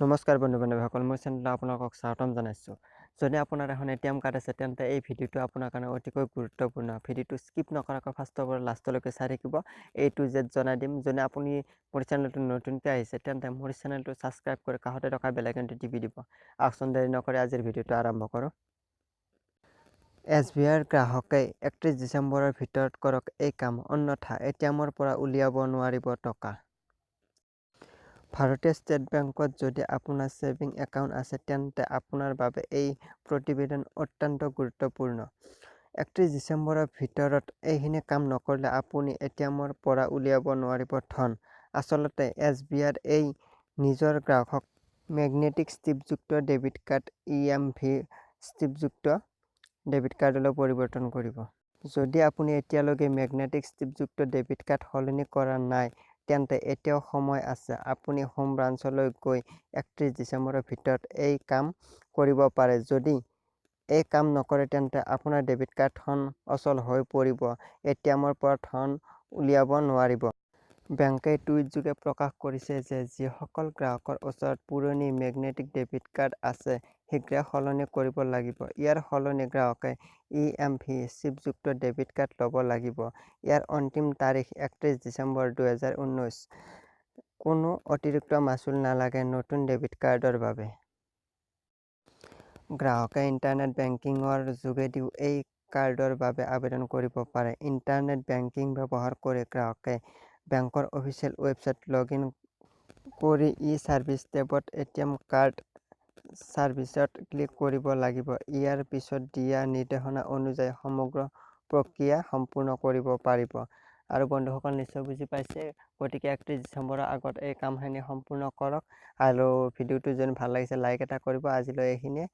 নমস্কাৰ বন্ধু-বান্ধৱীসকল, মোৰ চেনেলত আপোনালোকক স্বাগতম জনাইছোঁ। যদি আপোনাৰ এখন এটিএম কাৰ্ড আছে তেন্তে এই ভিডিঅ'টো আপোনাৰ কাৰণে অতিকৈ গুৰুত্বপূৰ্ণ। ভিডিঅ'টো স্কিপ নকৰাকৈ ফাৰ্ষ্টৰ পৰা লাষ্টলৈকে চাই থাকিব। A to Z জনাই দিম। যদি আপুনি মোৰ চেনেলটো নতুনকৈ আহিছে তেন্তে মোৰ চেনেলটো ছাবস্ক্ৰাইব কৰি কাষতে থকা বেল আইকনটো টিপি দিব। আহকচোন দেৰি নকৰি আজিৰ ভিডিঅ'টো আৰম্ভ কৰোঁ। SBIৰ গ্ৰাহকে 31 ডিচেম্বৰৰ ভিতৰত কৰক এই কাম, অন্যথা এটিএমৰ পৰা উলিয়াব নোৱাৰিব টকা। ভাৰতীয় ষ্টেট বেংকত যদি আপোনাৰ ছেভিং একাউণ্ট আছে তেন্তে আপোনাৰ বাবে এই প্ৰতিবেদন অত্যন্ত গুৰুত্বপূৰ্ণ। 31 ডিচেম্বৰৰ ভিতৰত এইখিনি কাম নকৰিলে আপুনি এটিএমৰ পৰা উলিয়াব নোৱাৰিব ধন। আচলতে SBIৰ এই নিজৰ গ্ৰাহকক মেগনেটিক ষ্ট্ৰিপযুক্ত ডেবিট কাৰ্ড EMV ষ্ট্ৰিপযুক্ত ডেবিট কাৰ্ডলৈ পৰিৱৰ্তন কৰিব। যদি আপুনি এতিয়ালৈকে মেগনেটিক ষ্ট্ৰিপযুক্ত ডেবিট কাৰ্ড সলনি কৰা নাই তেন্তে এতিয়াও সময় আছে। আপুনি হোম ব্ৰাঞ্চলৈ গৈ 31 ডিচেম্বৰৰ ভিতৰত এই কাম কৰিব পাৰে। যদি এই কাম নকৰে তেন্তে আপোনাৰ ডেবিট কাৰ্ডখন অচল হৈ পৰিব, এটিএমৰ পৰা ধন উলিয়াব নোৱাৰিব। বেংকে টুইটযোগে প্ৰকাশ কৰিছে যে যিসকল গ্ৰাহকৰ ওচৰত পুৰণি মেগনেটিক ডেবিট কাৰ্ড আছে শীঘ্ৰে সলনি কৰিব লাগিব। ইয়াৰ সলনি গ্ৰাহকে EMV চিপযুক্ত ডেবিট কাৰ্ড ল'ব লাগিব। ইয়াৰ অন্তিম তাৰিখ 31 ডিচেম্বৰ 2019। কোনো অতিৰিক্ত মাচুল নালাগে নতুন ডেবিট কাৰ্ডৰ বাবে। গ্ৰাহকে ইণ্টাৰনেট বেংকিংৰ যোগেদিও এই কাৰ্ডৰ বাবে আবেদন কৰিব পাৰে। ইণ্টাৰনেট বেংকিং ব্যৱহাৰ কৰি গ্ৰাহকে বেংকৰ অফিচিয়েল ৱেবছাইট লগইন কৰি ই-ছাৰ্ভিচ টেবত এটিএম কাৰ্ড ছাৰ্ভিচত ক্লিক কৰিব লাগিব। ইয়াৰ পিছত দিয়া নিৰ্দেশনা অনুযায়ী সমগ্ৰ প্ৰক্ৰিয়া সম্পূৰ্ণ কৰিব পাৰিব। আৰু বন্ধুসকল নিশ্চয় বুজি পাইছে, গতিকে 31 ডিচেম্বৰৰ আগত এই কামখিনি সম্পূৰ্ণ কৰক। আৰু ভিডিঅ'টো যদি ভাল লাগিছে লাইক এটা কৰিব। আজিলৈ এইখিনিয়ে।